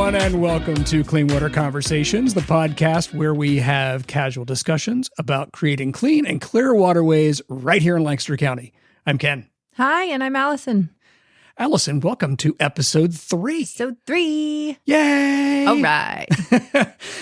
everyone, and welcome to Clean Water Conversations, the podcast where we have casual discussions about creating clean and clear waterways right here in Lancaster County. I'm Ken. Hi, and I'm Allison. Allison, welcome to episode 3. Episode 3. Yay! All right.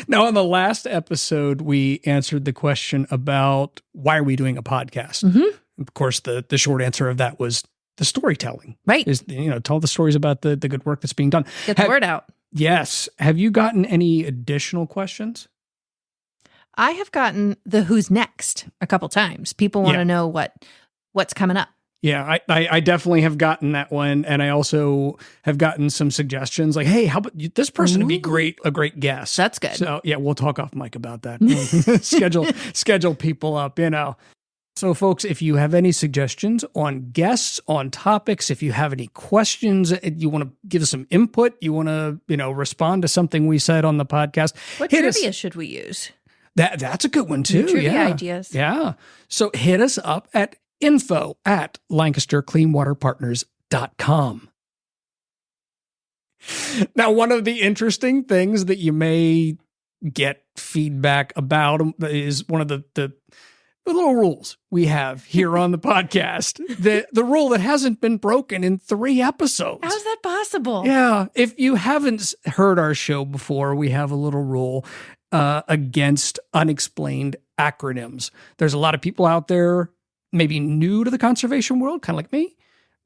Now, on the last episode, we answered the question about why are we doing a podcast? Mm-hmm. Of course, the short answer of that was the storytelling. Right. Is, tell the stories about the good work that's being done. Get the word out. Yes. Have you gotten any additional questions? I have gotten the who's next a couple times. People want to know what's coming up. Yeah, I definitely have gotten that one. And I also have gotten some suggestions like, hey, how about this person would be a great guest. That's good. So yeah, we'll talk off mic about that. schedule people up, So folks, if you have any suggestions on guests, on topics, if you have any questions, you want to give us some input, you want to, respond to something we said on the podcast. What trivia should we use? That's a good one too. Trivia ideas. Yeah. So hit us up at info@LancasterCleanWaterPartners.com. Now, one of the interesting things that you may get feedback about is one of the little rules we have here on the podcast. The rule that hasn't been broken in 3 episodes. How's that possible? Yeah. If you haven't heard our show before, we have a little rule against unexplained acronyms. There's a lot of people out there maybe new to the conservation world, kind of like me,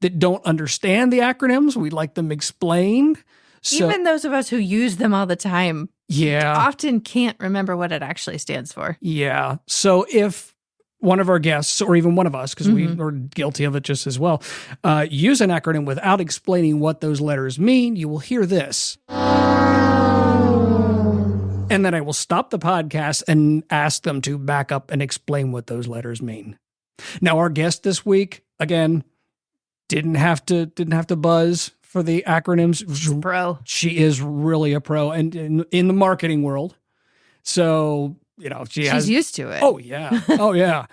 that don't understand the acronyms. We like them explained. So, even those of us who use them all the time often can't remember what it actually stands for. Yeah. So if one of our guests, or even one of us, because we are guilty of it just as well, use an acronym without explaining what those letters mean, you will hear this. And then I will stop the podcast and ask them to back up and explain what those letters mean. Now, our guest this week, again, didn't have to buzz for the acronyms. She's a pro. She is really a pro, and in the marketing world. So, she's used to it. Oh, yeah. Oh, yeah.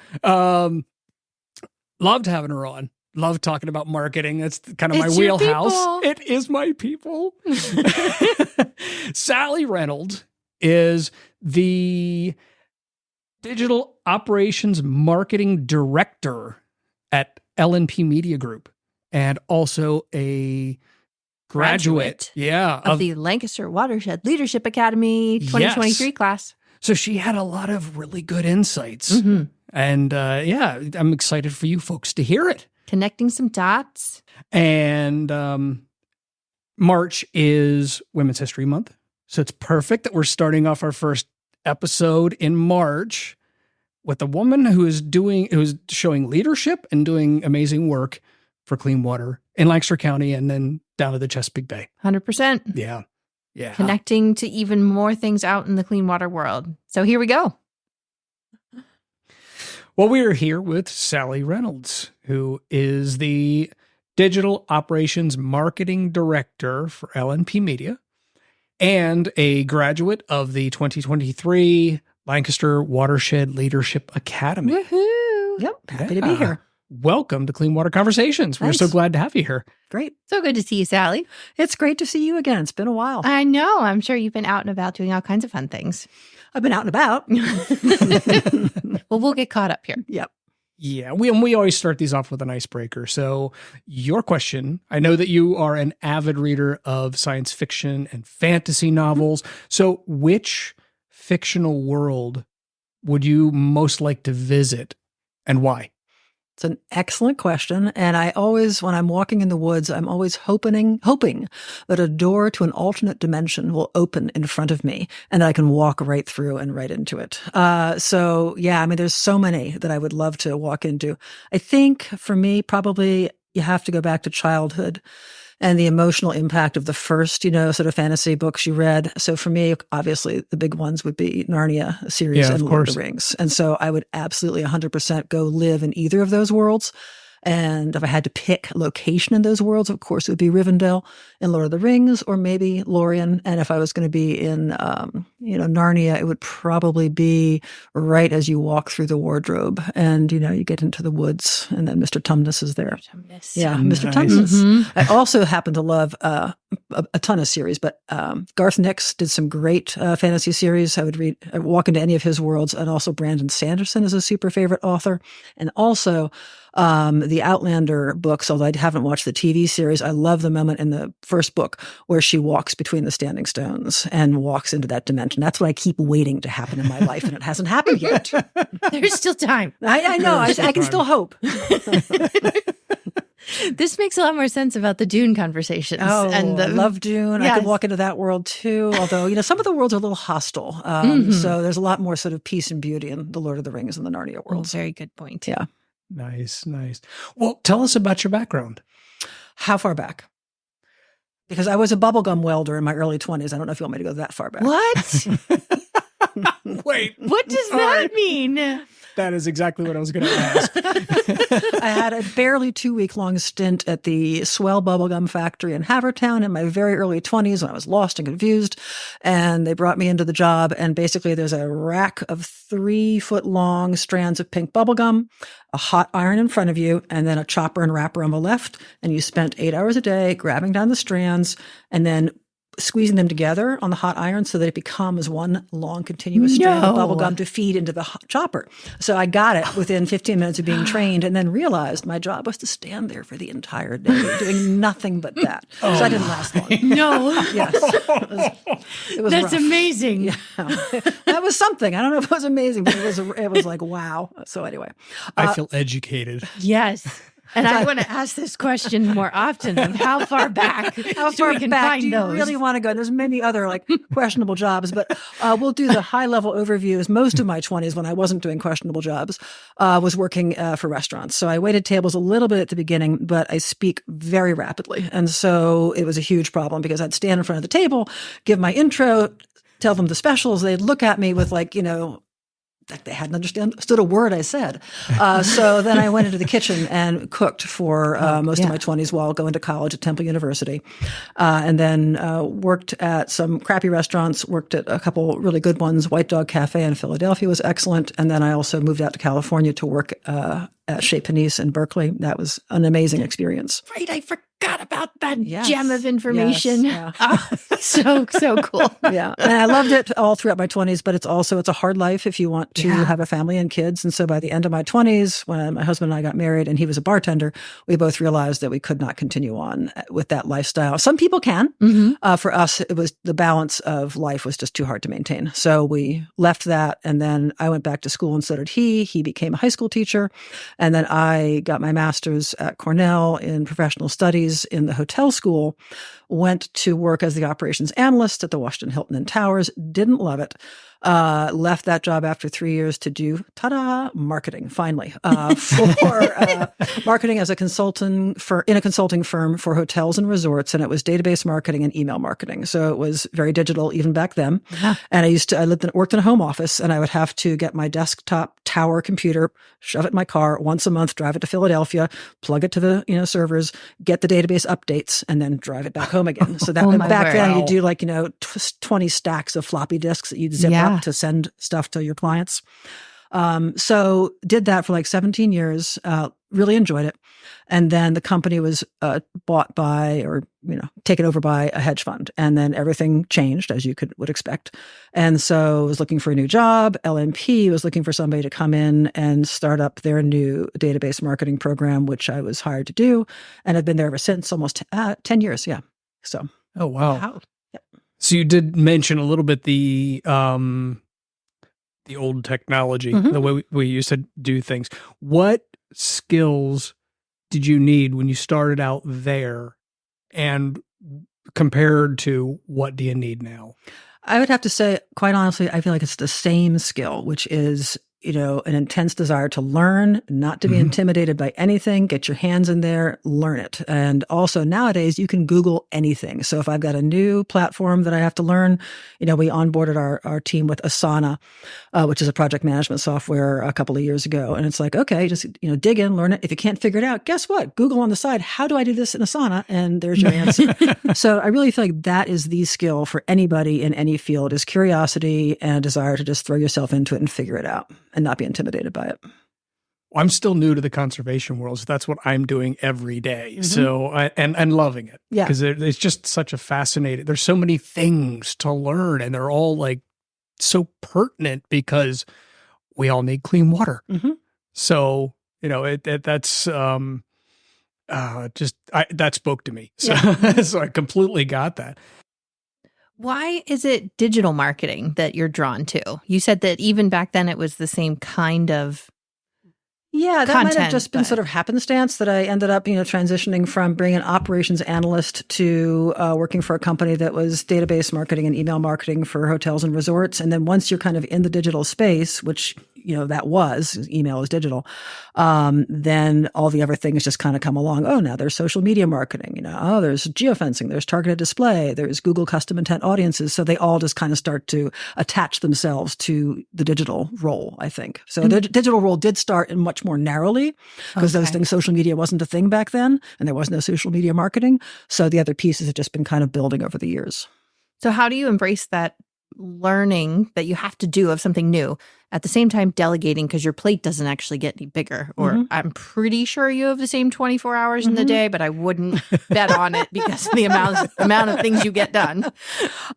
Loved having her on. Loved talking about marketing. That's kind of my wheelhouse. It is my people. Sally Reynolds is the Digital Operations Marketing Director at L&P Media Group, and also a graduate of the Lancaster Watershed Leadership Academy 2023 class. So she had a lot of really good insights. And I'm excited for you folks to hear it. Connecting some dots. And March is Women's History Month. So it's perfect that we're starting off our first episode in March with a woman who's showing leadership and doing amazing work for clean water in Lancaster County and then down to the Chesapeake Bay. 100%. Yeah. Yeah. Connecting to even more things out in the clean water world. So here we go. Well, we are here with Sally Reynolds, who is the Digital Operations Marketing Director for L&P Media and a graduate of the 2023 Lancaster Watershed Leadership Academy. Woohoo! Yep. Happy to be here. Welcome to Clean Water Conversations. Thanks. We're so glad to have you here. Great. So good to see you, Sally. It's great to see you again. It's been a while. I know. I'm sure you've been out and about doing all kinds of fun things. I've been out and about. Well, we'll get caught up here. Yep. Yeah, we always start these off with an icebreaker. So your question, I know that you are an avid reader of science fiction and fantasy novels. So which fictional world would you most like to visit and why? It's an excellent question. And I always, when I'm walking in the woods, I'm always hoping that a door to an alternate dimension will open in front of me and that I can walk right through and right into it. There's so many that I would love to walk into. I think for me, probably you have to go back to childhood and the emotional impact of the first, sort of fantasy books you read. So for me, obviously, the big ones would be Narnia series and Lord of the Rings. And so I would absolutely 100% go live in either of those worlds. And if I had to pick location in those worlds, of course, it would be Rivendell in Lord of the Rings, or maybe Lorien. And if I was going to be in, Narnia, it would probably be right as you walk through the wardrobe and, you get into the woods and then Mr. Tumnus is there. Tumnus. Yeah, Nice. Mr. Tumnus. Mm-hmm. I also happen to love a ton of series, but Garth Nix did some great fantasy series. I would walk into any of his worlds, and also Brandon Sanderson is a super favorite author. And also the Outlander books, although I haven't watched the TV series, I love the moment in the first book where she walks between the standing stones and walks into that dimension. That's what I keep waiting to happen in my life, and it hasn't happened yet. There's still time. I know. I can still hope. This makes a lot more sense about the Dune conversations. Oh, and I love Dune. Yes. I could walk into that world too, although, some of the worlds are a little hostile. So there's a lot more sort of peace and beauty in the Lord of the Rings and the Narnia worlds. Very good point. Yeah. Nice. Well, tell us about your background. How far back? Because I was a bubblegum welder in my early 20s. I don't know if you want me to go that far back. What? Wait. What does that mean? That is exactly what I was going to ask. I had a barely 2-week-long stint at the Swell Bubblegum Factory in Havertown in my very early 20s when I was lost and confused. And they brought me into the job. And basically, there's a rack of 3-foot-long strands of pink bubblegum, a hot iron in front of you, and then a chopper and wrapper on the left. And you spent 8 hours a day grabbing down the strands and then squeezing them together on the hot iron so that it becomes one long continuous strand of bubblegum to feed into the chopper. So I got it within 15 minutes of being trained, and then realized my job was to stand there for the entire day doing nothing but that. So I didn't last long. No. Yes. It was That's rough. amazing. Yeah. That was something. I don't know if it was amazing, but it was like, wow. So anyway. I feel educated. Yes. And I want to ask this question more often of how far back we can find do you those. really want to go? There's many other questionable jobs, but we'll do the high level overviews. Most of my 20s, when I wasn't doing questionable jobs, was working for restaurants. So I waited tables a little bit at the beginning, but I speak very rapidly. And so it was a huge problem because I'd stand in front of the table, give my intro, tell them the specials. They'd look at me with they hadn't understood a word I said. So then I went into the kitchen and cooked for most of my 20s while going to college at Temple University. And then worked at some crappy restaurants, worked at a couple really good ones. White Dog Cafe in Philadelphia was excellent. And then I also moved out to California to work at Chez Panisse in Berkeley. That was an amazing experience. Right, I forgot about that gem of information. Yes, so cool. Yeah, and I loved it all throughout my 20s, but it's a hard life if you want to have a family and kids. And so by the end of my 20s, when my husband and I got married and he was a bartender, we both realized that we could not continue on with that lifestyle. Some people can. Mm-hmm. For us, it was the balance of life was just too hard to maintain. So we left that, and then I went back to school, and so did he. He became a high school teacher. And then I got my master's at Cornell in professional studies in the hotel school, went to work as the operations analyst at the Washington Hilton and Towers, didn't love it. Left that job after 3 years to do, marketing, finally, for marketing as a consultant in a consulting firm for hotels and resorts. And it was database marketing and email marketing. So it was very digital even back then. Yeah. And I worked in a home office, and I would have to get my desktop tower computer, shove it in my car once a month, drive it to Philadelphia, plug it to the servers, get the database updates, and then drive it back home again. So that back then you do 20 stacks of floppy disks that you'd zip up to send stuff to your clients. So did that for 17 years, really enjoyed it. And then the company was bought by taken over by a hedge fund. And then everything changed, as you would expect. And so I was looking for a new job. LMP was looking for somebody to come in and start up their new database marketing program, which I was hired to do. And I've been there ever since, almost 10 years. Yeah. So. Oh, wow. Yep. So you did mention a little bit the old technology, the way we used to do things. What skills did you need when you started out there, and compared to what do you need now? I would have to say, quite honestly, I feel like it's the same skill, which is an intense desire to learn, not to be intimidated by anything, get your hands in there, learn it. And also nowadays you can Google anything. So if I've got a new platform that I have to learn, we onboarded our team with Asana, which is a project management software a couple of years ago. And it's like, okay, just, dig in, learn it. If you can't figure it out, guess what? Google on the side, how do I do this in Asana? And there's your answer. So I really feel like that is the skill for anybody in any field, is curiosity and a desire to just throw yourself into it and figure it out and not be intimidated by it. I'm still new to the conservation world, so that's what I'm doing every day. Mhm. So, and loving it. Yeah. Because it's just such a fascinating, there's so many things to learn, and they're all like so pertinent because we all need clean water. Mhm. So, that's that spoke to me. So, Yeah. so I completely got that. Why is it digital marketing that you're drawn to? You said that even back then it was the same kind of Yeah, that might have content, just been but- sort of happenstance that I ended up, transitioning from being an operations analyst to working for a company that was database marketing and email marketing for hotels and resorts. And then once you're kind of in the digital space, which, email is digital, then all the other things just kind of come along. Oh, now there's social media marketing, there's geofencing, there's targeted display, there's Google custom intent audiences. So they all just kind of start to attach themselves to the digital role, I think. So the digital role did start in much more narrowly because those things, social media wasn't a thing back then and there was no social media marketing. So the other pieces have just been kind of building over the years. So how do you embrace that learning that you have to do of something new at the same time delegating because your plate doesn't actually get any bigger? Or I'm pretty sure you have the same 24 hours in the day, but I wouldn't bet on it because of the amount of things you get done.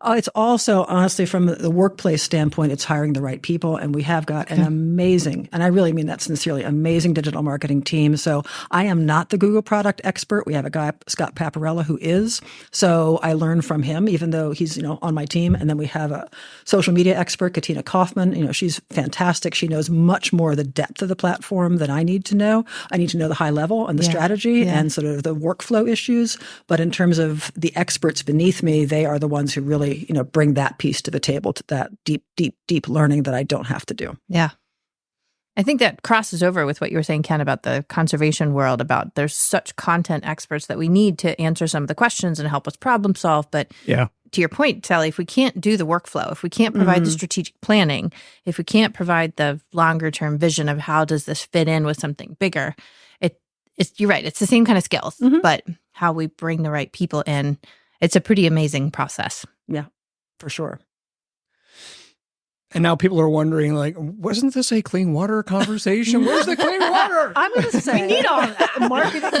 It's also, honestly, from the workplace standpoint, it's hiring the right people. And we have got an amazing, and I really mean that sincerely, amazing digital marketing team. So I am not the Google product expert. We have a guy, Scott Paparella, who is. So I learn from him, even though he's, on my team. And then we have a social media expert, Katina Kaufman. She's fantastic. She knows much more of the depth of the platform than I need to know. I need to know the high level and the strategy and sort of the workflow issues. But in terms of the experts beneath me, they are the ones who really, bring that piece to the table, to that deep, deep, deep learning that I don't have to do. Yeah. I think that crosses over with what you were saying, Ken, about the conservation world, about there's such content experts that we need to answer some of the questions and help us problem solve. But to your point, Sally, if we can't do the workflow, if we can't provide the strategic planning, if we can't provide the longer term vision of how does this fit in with something bigger, you're right. It's the same kind of skills, but how we bring the right people in, it's a pretty amazing process. Yeah, for sure. And now people are wondering, like, wasn't this a clean water conversation? Where's the clean water? I'm going to say we need all of that.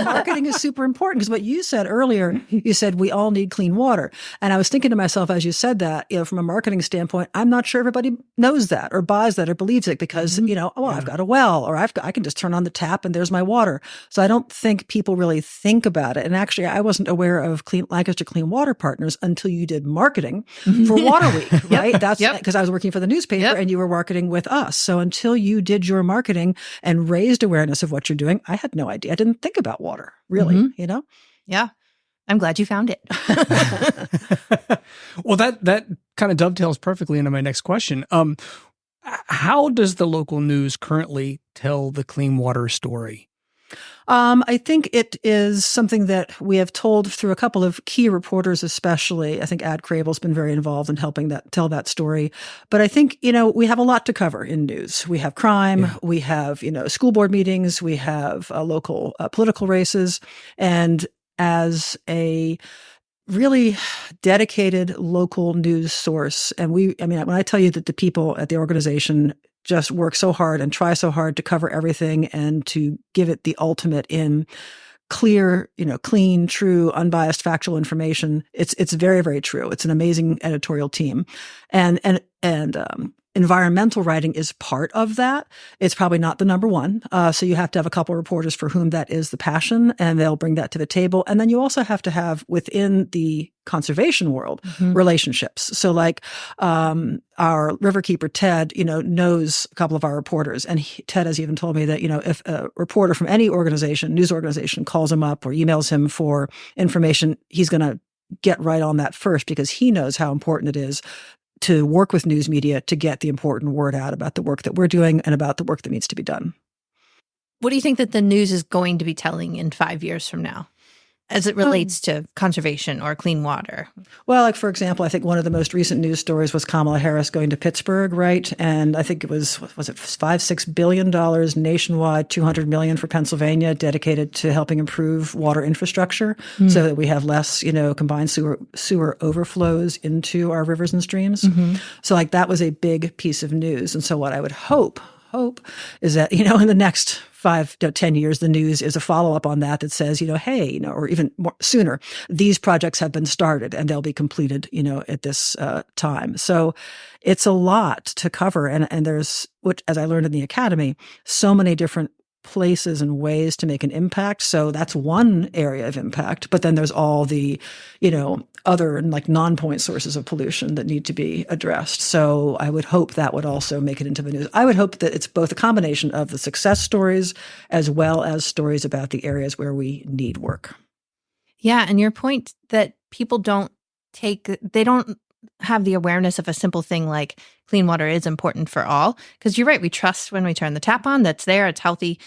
Marketing is super important because what you said earlier, you said we all need clean water. And I was thinking to myself as you said that, from a marketing standpoint, I'm not sure everybody knows that or buys that or believes it because, I've got a well or I can just turn on the tap and there's my water. So I don't think people really think about it. And actually, I wasn't aware of Lancaster Clean Water Partners until you did marketing for Water Week, right? That's because I was working for the newspaper and you were marketing with us. So until you did your marketing and raised awareness of what you're doing, I had no idea. I didn't think about water, really, Yeah. I'm glad you found it. Well, that kind of dovetails perfectly into my next question. How does the local news currently tell the clean water story? I think it is something that we have told through a couple of key reporters, especially. I think Ad Crable's been very involved in helping tell that story. But I think, we have a lot to cover in news. We have crime, we have, school board meetings, we have local political races. And as a really dedicated local news source, and when I tell you that the people at the organization just work so hard and try so hard to cover everything and to give it the ultimate in clear, clean, true, unbiased, factual information. It's very, very true. It's an amazing editorial team. And environmental writing is part of that. It's probably not the number one. So you have to have a couple of reporters for whom that is the passion, and they'll bring that to the table. And then you also have to have within the conservation world relationships. So like our riverkeeper, Ted, knows a couple of our reporters. And Ted has even told me that, if a reporter from any organization, news organization, calls him up or emails him for information, he's going to get right on that first because he knows how important it is to work with news media to get the important word out about the work that we're doing and about the work that needs to be done. What do you think that the news is going to be telling in 5 years from now as it relates to conservation or clean water? Well, like, for example, I think one of the most recent news stories was Kamala Harris going to Pittsburgh, right? And I think it was it $5-6 billion nationwide, $200 million for Pennsylvania, dedicated to helping improve water infrastructure so that we have less, combined sewer overflows into our rivers and streams. So like that was a big piece of news. And so what I would hope hope is that, in the next 5 to 10 years, the news is a follow-up on that says, hey, or even more sooner, these projects have been started and they'll be completed, at this time. So it's a lot to cover. And there's, which, as I learned in the academy, so many different places and ways to make an impact. So that's one area of impact. But then there's all the, other like non-point sources of pollution that need to be addressed. So I would hope that would also make it into the news. I would hope that it's both a combination of the success stories as well as stories about the areas where we need work. Yeah. And your point that people don't have the awareness of a simple thing like clean water is important for all. Because you're right, we trust when we turn the tap on, that's there, it's healthy.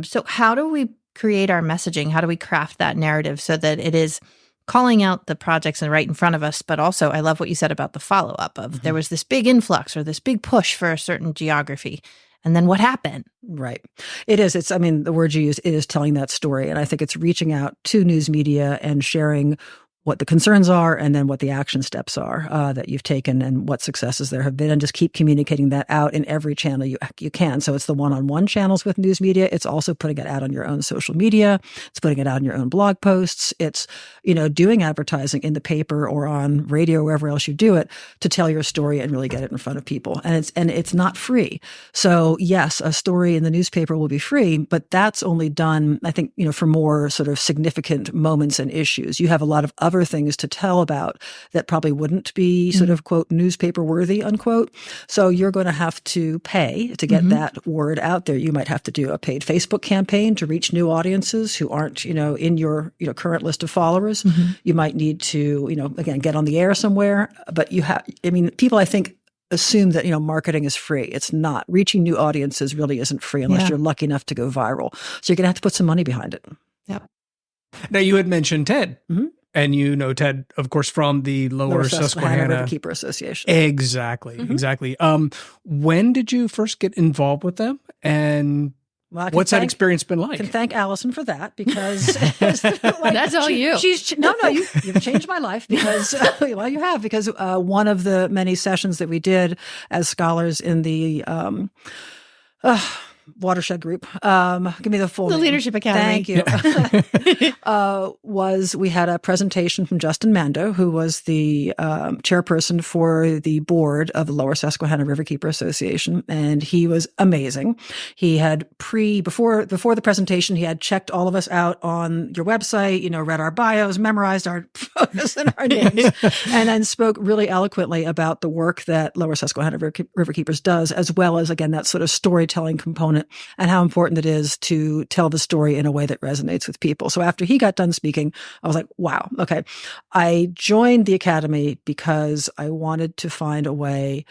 So how do we create our messaging? How do we craft that narrative so that it is calling out the projects and right in front of us? But also, I love what you said about the follow-up of there was this big influx or this big push for a certain geography. And then what happened? Right. It is. The word you use, it is telling that story. And I think it's reaching out to news media and sharing what the concerns are and then what the action steps are that you've taken and what successes there have been, and just keep communicating that out in every channel you can. So it's the one-on-one channels with news media. It's also putting it out on your own social media. It's putting it out in your own blog posts. It's, doing advertising in the paper or on radio or wherever else you do it to tell your story and really get it in front of people. And it's not free. So yes, a story in the newspaper will be free, but that's only done, I think, for more sort of significant moments and issues. You have a lot of other things to tell about that probably wouldn't be sort of, quote, newspaper worthy, unquote. So you're going to have to pay to get that word out there. You might have to do a paid Facebook campaign to reach new audiences who aren't, in your, current list of followers. You might need to, again, get on the air somewhere. But people, I think, assume that, marketing is free. It's not. Reaching new audiences really isn't free unless you're lucky enough to go viral. So you're going to have to put some money behind it. Yep. Now, you had mentioned TED. And Ted, of course, from the Lower Susquehanna Riverkeeper Association. Exactly. When did you first get involved with them? And what's that experience been like? I can thank Allison for that because that's all you. You've changed my life because you have, because one of the many sessions that we did as scholars in the watershed group. Give me the full name. Leadership Academy. Thank you. Was we had a presentation from Justin Mando, who was the chairperson for the board of the Lower Susquehanna Riverkeeper Association, and he was amazing. He had before the presentation, he had checked all of us out on your website, read our bios, memorized our photos and our names, and then spoke really eloquently about the work that Lower Susquehanna Riverkeepers does, as well as, again, that sort of storytelling component and how important it is to tell the story in a way that resonates with people. So after he got done speaking, I was like, wow, okay. I joined the Academy because I wanted to find a way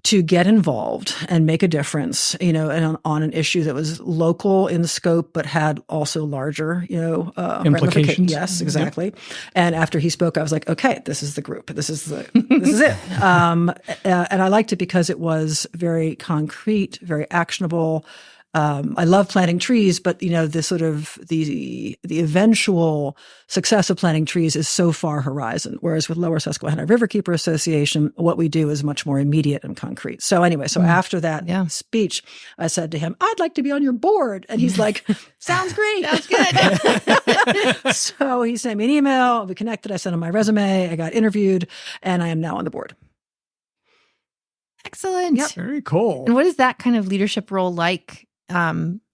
to get involved and make a difference, and on an issue that was local in scope, but had also larger, implications. Yes, exactly. Yep. And after he spoke, I was like, okay, this is the group. This is it. And I liked it because it was very concrete, very actionable. I love planting trees, but the sort of the eventual success of planting trees is so far horizon. Whereas with Lower Susquehanna Riverkeeper Association, what we do is much more immediate and concrete. So anyway, after that speech, I said to him, "I'd like to be on your board," and he's like, "Sounds great, sounds good." So he sent me an email. We connected. I sent him my resume. I got interviewed, and I am now on the board. Excellent. Yep. Very cool. And what is that kind of leadership role like?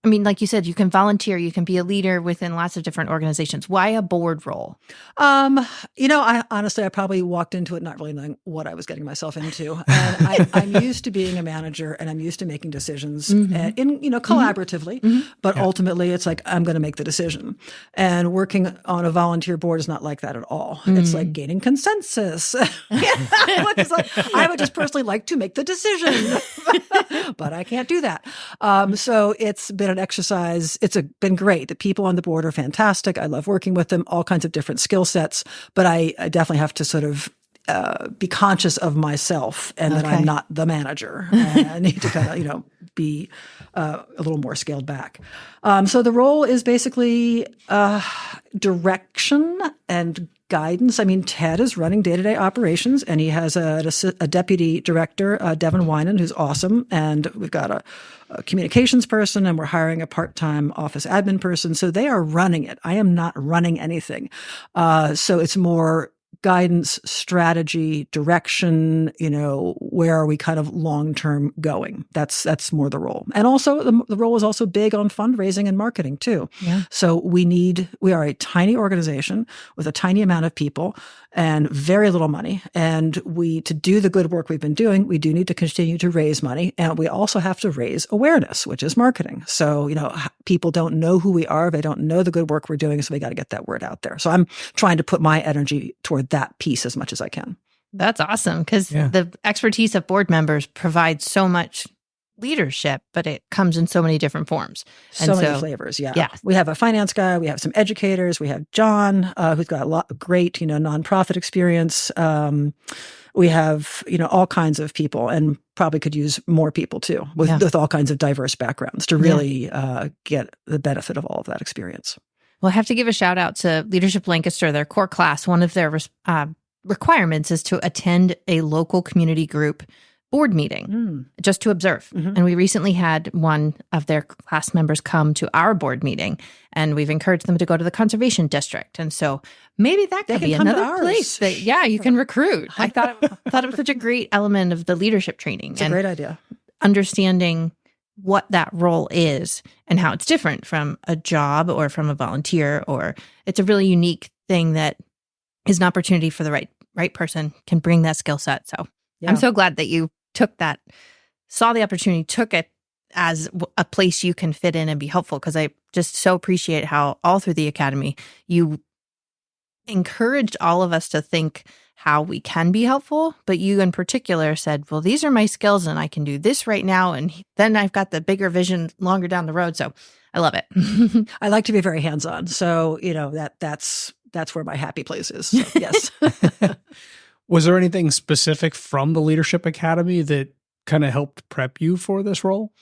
Like you said, you can volunteer, you can be a leader within lots of different organizations. Why a board role? I honestly, I probably walked into it not really knowing what I was getting myself into. And I'm used to being a manager and I'm used to making decisions collaboratively, but ultimately it's like, I'm going to make the decision. And working on a volunteer board is not like that at all. It's like gaining consensus. It's like, I would just personally like to make the decision, but I can't do that. So it's been an exercise. It's been great. The people on the board are fantastic. I love working with them, all kinds of different skill sets, but I definitely have to sort of be conscious of myself and that I'm not the manager. And I need to kind of, be a little more scaled back. So the role is basically direction and guidance. I mean, Ted is running day-to-day operations, and he has a deputy director, Devin Winan, who's awesome. And we've got a communications person, and we're hiring a part-time office admin person. So they are running it. I am not running anything. So it's more guidance, strategy, direction, where are we kind of long-term going? That's more the role. And also the role is also big on fundraising and marketing too. Yeah. So we are a tiny organization with a tiny amount of people and very little money. And to do the good work we've been doing, we do need to continue to raise money. And we also have to raise awareness, which is marketing. So, people don't know who we are. They don't know the good work we're doing. So we got to get that word out there. So I'm trying to put my energy toward that piece as much as I can. That's awesome because the expertise of board members provides so much leadership, but it comes in so many different forms. So many flavors, yeah. We have a finance guy, we have some educators, we have John, who's got a lot of great, nonprofit experience. We have, all kinds of people, and probably could use more people too, with all kinds of diverse backgrounds to really get the benefit of all of that experience. Well, I have to give a shout out to Leadership Lancaster, their core class. One of their requirements is to attend a local community group board meeting just to observe. Mm-hmm. And we recently had one of their class members come to our board meeting, and we've encouraged them to go to the conservation district. And so maybe that could be another place that, you can recruit. I thought it was such a great element of the leadership training. It's a great idea. Understanding what that role is and how it's different from a job or from a volunteer, or it's a really unique thing that is an opportunity for the right person can bring that skill set. So I'm so glad that you saw the opportunity, took it as a place you can fit in and be helpful, because I just so appreciate how all through the academy you encouraged all of us to think how we can be helpful, but you in particular said, well, these are my skills and I can do this right now, and then I've got the bigger vision longer down the road. So I love it. I like to be very hands-on. So, that's where my happy place is. So, yes. Was there anything specific from the Leadership Academy that kind of helped prep you for this role?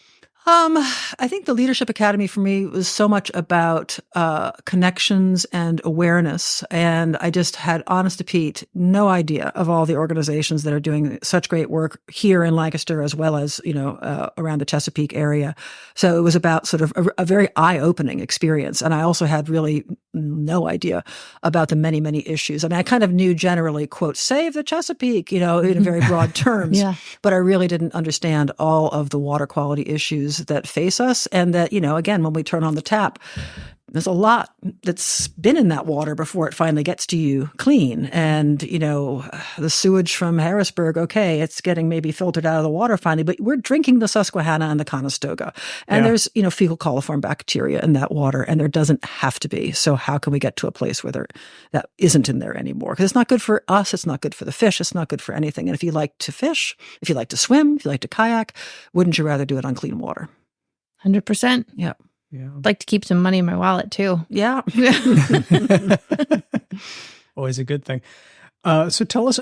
I think the Leadership Academy for me was so much about connections and awareness. And I just had, honest to Pete, no idea of all the organizations that are doing such great work here in Lancaster, as well as, around the Chesapeake area. So it was about sort of a very eye-opening experience. And I also had really no idea about the many, many issues. I mean, I kind of knew generally, quote, save the Chesapeake, in very broad terms, but I really didn't understand all of the water quality issues that face us. And that, again, when we turn on the tap, there's a lot that's been in that water before it finally gets to you clean. And, the sewage from Harrisburg, okay, it's getting maybe filtered out of the water finally, but we're drinking the Susquehanna and the Conestoga. And there's, fecal coliform bacteria in that water, and there doesn't have to be. So how can we get to a place where that isn't in there anymore? Because it's not good for us. It's not good for the fish. It's not good for anything. And if you like to fish, if you like to swim, if you like to kayak, wouldn't you rather do it on clean water? 100%. Yeah. Yeah. I'd like to keep some money in my wallet too. Yeah. Always a good thing. So tell us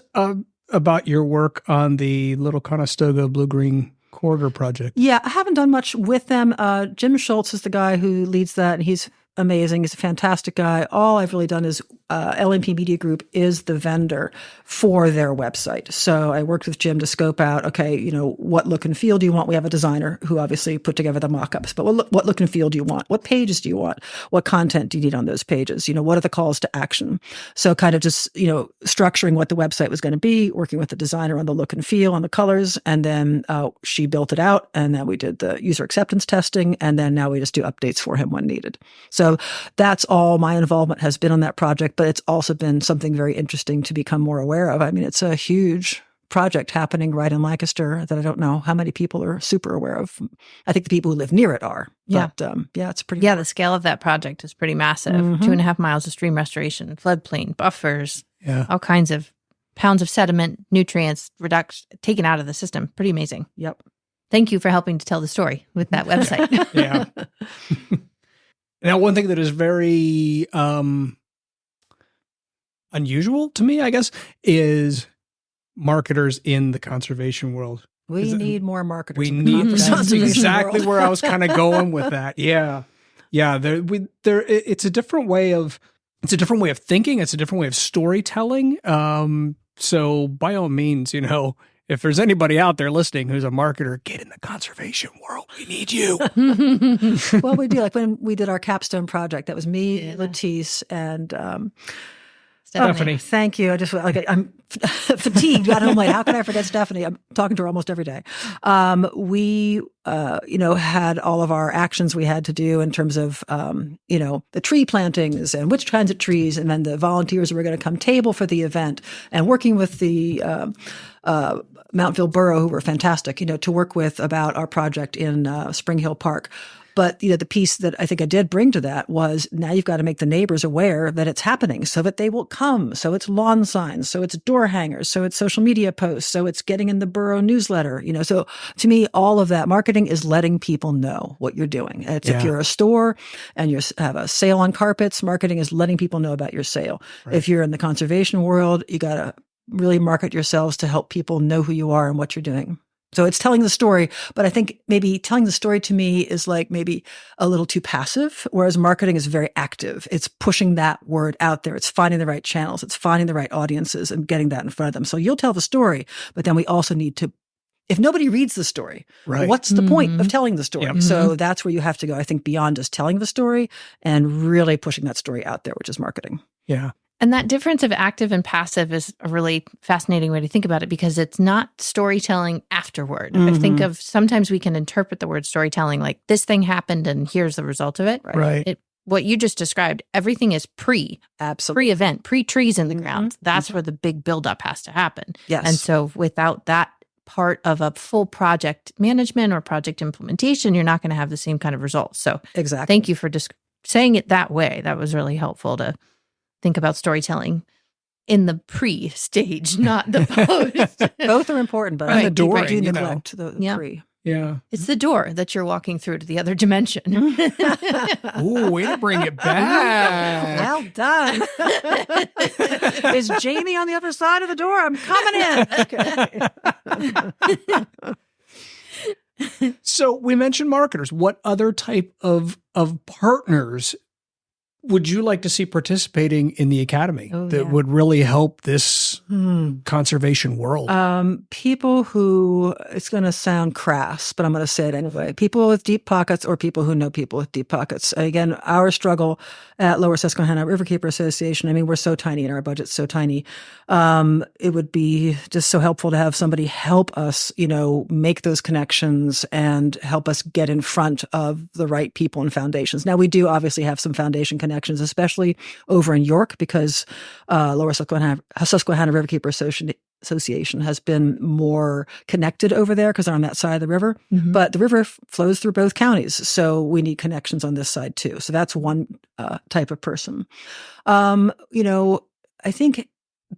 about your work on the Little Conestoga Blue-Green Corridor project. Yeah, I haven't done much with them. Jim Schultz is the guy who leads that, and he's amazing. He's a fantastic guy. All I've really done is LNP Media Group is the vendor for their website. So I worked with Jim to scope out, okay, what look and feel do you want? We have a designer who obviously put together the mock-ups, but what look and feel do you want? What pages do you want? What content do you need on those pages? What are the calls to action? So kind of just, structuring what the website was going to be, working with the designer on the look and feel, on the colors, and then she built it out, and then we did the user acceptance testing, and then now we just do updates for him when needed. So that's all my involvement has been on that project, but it's also been something very interesting to become more aware of. I mean, it's a huge project happening right in Lancaster that I don't know how many people are super aware of. I think the people who live near it are. Yeah. But, it's pretty. Yeah, the scale of that project is pretty massive. 2.5 miles of stream restoration, floodplain, buffers, all kinds of pounds of sediment, nutrients taken out of the system. Pretty amazing. Yep. Thank you for helping to tell the story with that website. Yeah. Now, one thing that is very unusual to me, I guess, is marketers in the conservation world. We need more marketers. We need that's exactly where I was kind of going with that. Yeah. Yeah. It's a different way of it's a different way of thinking. It's a different way of storytelling. So by all means, if there's anybody out there listening who's a marketer, get in the conservation world. We need you. Well, we do. Like when we did our capstone project, that was me, Latisse, and Stephanie. Thank you. I'm fatigued. I'm like, how can I forget Stephanie? I'm talking to her almost every day. We, had all of our actions we had to do in terms of, the tree plantings and which kinds of trees, and then the volunteers who were going to come table for the event, and working with the Mountville Borough, who were fantastic, to work with about our project in Spring Hill Park. But, the piece that I think I did bring to that was now you've got to make the neighbors aware that it's happening so that they will come. So it's lawn signs, so it's door hangers, so it's social media posts, so it's getting in the borough newsletter, So to me, all of that marketing is letting people know what you're doing. It's if you're a store and you have a sale on carpets, marketing is letting people know about your sale. Right. If you're in the conservation world, you got to really market yourselves to help people know who you are and what you're doing. So it's telling the story, but I think maybe telling the story to me is like maybe a little too passive, whereas marketing is very active. It's pushing that word out there. It's finding the right channels. It's finding the right audiences and getting that in front of them. So you'll tell the story, but then we also need to, if nobody reads the story, what's the point of telling the story? Yep. So that's where you have to go, I think, beyond just telling the story and really pushing that story out there, which is marketing. Yeah. And that difference of active and passive is a really fascinating way to think about it, because it's not storytelling afterward. I think of sometimes we can interpret the word storytelling like this thing happened and here's the result of it. Right. What you just described, everything is pre-event, pre-trees in the ground. That's where the big buildup has to happen. Yes. And so without that part of a full project management or project implementation, you're not going to have the same kind of results. So exactly. Thank you for just saying it that way. That was really helpful to think about storytelling in the pre-stage, not the post. Both are important, but the door, I do neglect the pre. Yeah. It's the door that you're walking through to the other dimension. Ooh, way to bring it back. Well done. Is Jamie on the other side of the door? I'm coming in. Okay. So we mentioned marketers. What other type of partners would you like to see participating in the Academy that would really help this conservation world? People who, it's going to sound crass, but I'm going to say it anyway. People with deep pockets or people who know people with deep pockets. Again, our struggle at Lower Susquehanna Riverkeeper Association, I mean, we're so tiny and our budget's so tiny. It would be just so helpful to have somebody help us, make those connections and help us get in front of the right people and foundations. Now, we do obviously have some foundation connections, especially over in York, because Lower Susquehanna Riverkeeper Association has been more connected over there because they're on that side of the river. But the river flows through both counties, so we need connections on this side too. So that's one type of person. I think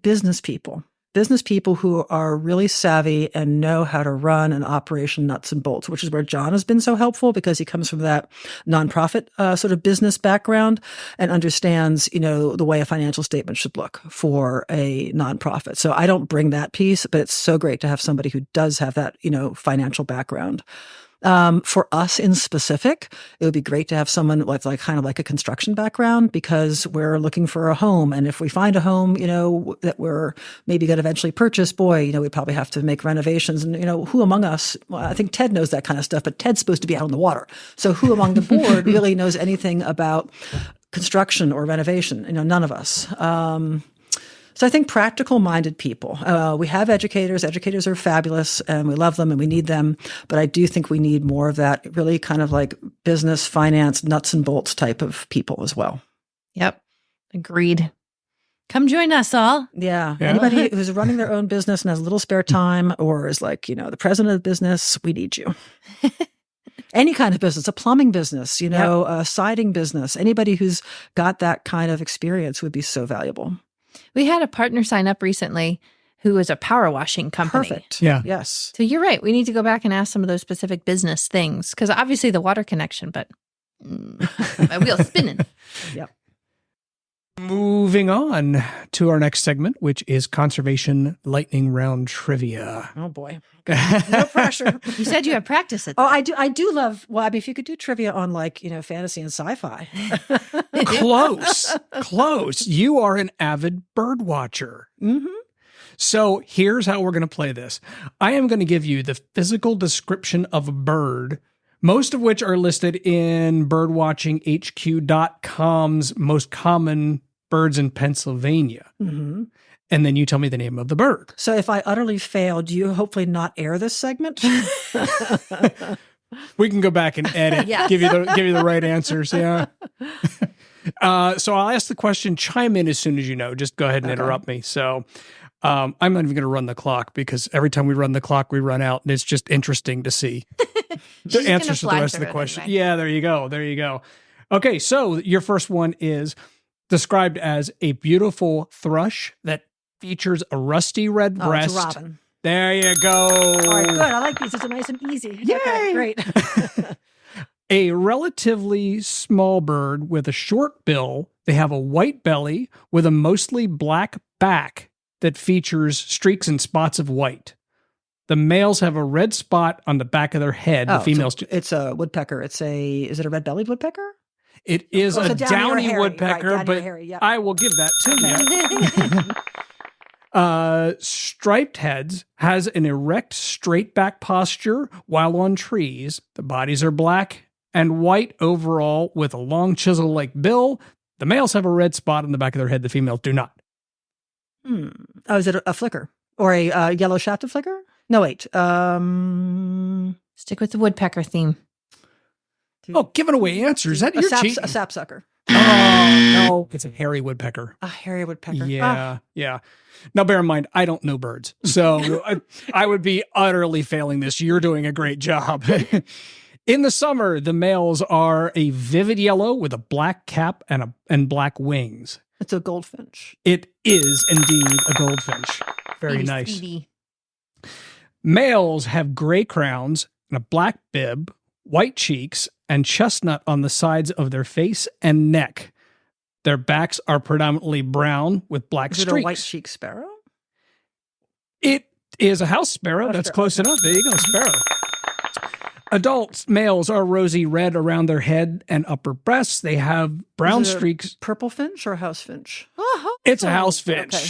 business people who are really savvy and know how to run an operation nuts and bolts, which is where John has been so helpful because he comes from that nonprofit sort of business background and understands, the way a financial statement should look for a nonprofit. So I don't bring that piece, but it's so great to have somebody who does have that, financial background. For us in specific, it would be great to have someone with kind of like a construction background because we're looking for a home. And if we find a home, that we're maybe going to eventually purchase, we'd probably have to make renovations. And, who among us, well, I think Ted knows that kind of stuff, but Ted's supposed to be out on the water. So who among the board really knows anything about construction or renovation? None of us. So I think practical-minded people. We have educators. Educators are fabulous, and we love them, and we need them. But I do think we need more of that really kind of like business, finance, nuts and bolts type of people as well. Yep. Agreed. Come join us all. Yeah. Anybody who's running their own business and has a little spare time or is like, the president of the business, we need you. Any kind of business, a plumbing business, a siding business, anybody who's got that kind of experience would be so valuable. We had a partner sign up recently who was a power washing company. Perfect. Yeah. Yes. So you're right. We need to go back and ask some of those specific business things because obviously the water connection, but my wheel's spinning. Yep. Moving on to our next segment, which is Conservation Lightning Round Trivia. Oh, boy. No pressure. You said you have practice at that. Oh, I do love, well, I mean, if you could do trivia on fantasy and sci-fi. Close. You are an avid bird watcher. Mm-hmm. So here's how we're going to play this. I am going to give you the physical description of a bird, most of which are listed in birdwatchinghq.com's most common birds in Pennsylvania. Mm-hmm. And then you tell me the name of the bird. So if I utterly fail, do you hopefully not air this segment? We can go back and edit, give you the right answers. Yeah. So I'll ask the question, chime in as soon as you know. Just go ahead and interrupt me. So I'm not even going to run the clock because every time we run the clock, we run out, and it's just interesting to see the answers to the rest of the question. Anyway. Yeah, there you go. Okay, so your first one is described as a beautiful thrush that features a rusty red breast. It's a robin. There you go. All right, good. I like these. It's nice and easy. Yay! Okay, great. A relatively small bird with a short bill. They have a white belly with a mostly black back that features streaks and spots of white. The males have a red spot on the back of their head. The females do. It's a woodpecker. Is it a red-bellied woodpecker? It is a downy woodpecker, right, but yeah. I will give that to you. Striped heads has an erect, straight back posture while on trees. The bodies are black and white overall with a long chisel-like bill. The males have a red spot on the back of their head. The females do not. Oh, is it a flicker? Or a yellow shafted flicker? No, wait. Stick with the woodpecker theme. Oh, giving away answers. That you're cheating. A sapsucker. Oh, no. It's a hairy woodpecker. A hairy woodpecker. Yeah, yeah. Now, bear in mind, I don't know birds, so I would be utterly failing this. You're doing a great job. In the summer, the males are a vivid yellow with a black cap and black wings. It's a goldfinch. It is indeed a goldfinch. Very nice. Speedy. Males have gray crowns and a black bib, white cheeks, and chestnut on the sides of their face and neck. Their backs are predominantly brown with black streaks. Is it a white-cheeked sparrow? It is a house sparrow. That's close enough. There you go, sparrow. Adult males are rosy red around their head and upper breasts. They have brown streaks. Purple finch or house finch? It's a house finch. Okay.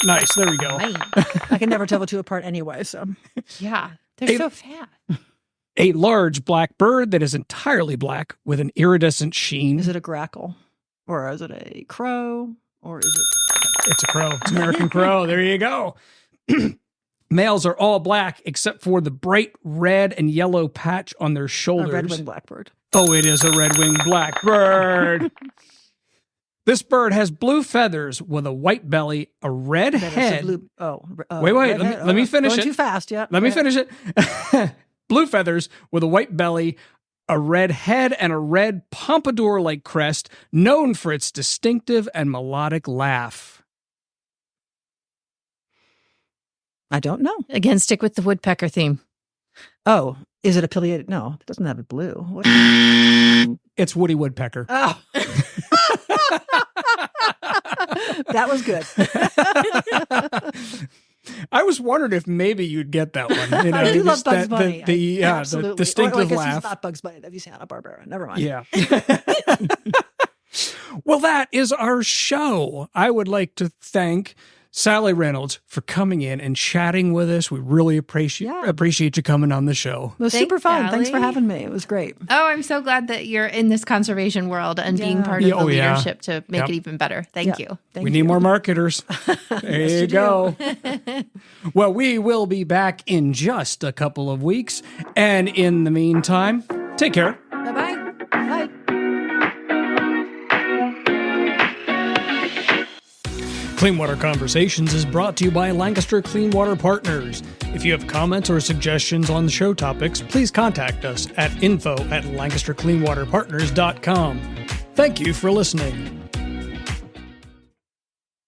Nice. There we go. I can never tell the two apart anyway. So yeah, they're so fat. A large black bird that is entirely black with an iridescent sheen. Is it a grackle? Or is it a crow? Or is it? It's a crow. It's American crow. There you go. Males are all black except for the bright red and yellow patch on their shoulders. A red-winged blackbird. Oh, it is a red-winged blackbird. This bird has blue feathers with a white belly, a red head. Wait. Let me finish it. Too fast, yeah. Let me finish it. Blue feathers with a white belly, a red head, and a red pompadour-like crest, known for its distinctive and melodic laugh. I don't know. Again, stick with the woodpecker theme. Oh, is it a pileated? No, it doesn't have a blue. It's Woody Woodpecker. Oh. That was good. I was wondering if maybe you'd get that one. You know, I do love Bugs Bunny. The distinctive laugh. It's not Bugs Bunny. That'd be Hanna-Barbera. Never mind. Yeah. Well, that is our show. I would like to thank Sally Reynolds for coming in and chatting with us. We really appreciate you coming on the show. It was super fun. Sally. Thanks for having me. It was great. Oh, I'm so glad that you're in this conservation world and being part of the leadership to make it even better. Thank you. We need more marketers. There you go. Well, we will be back in just a couple of weeks. And in the meantime, take care. Bye-bye. Bye. Clean Water Conversations is brought to you by Lancaster Clean Water Partners. If you have comments or suggestions on the show topics, please contact us at info@lancastercleanwaterpartners.com. Thank you for listening.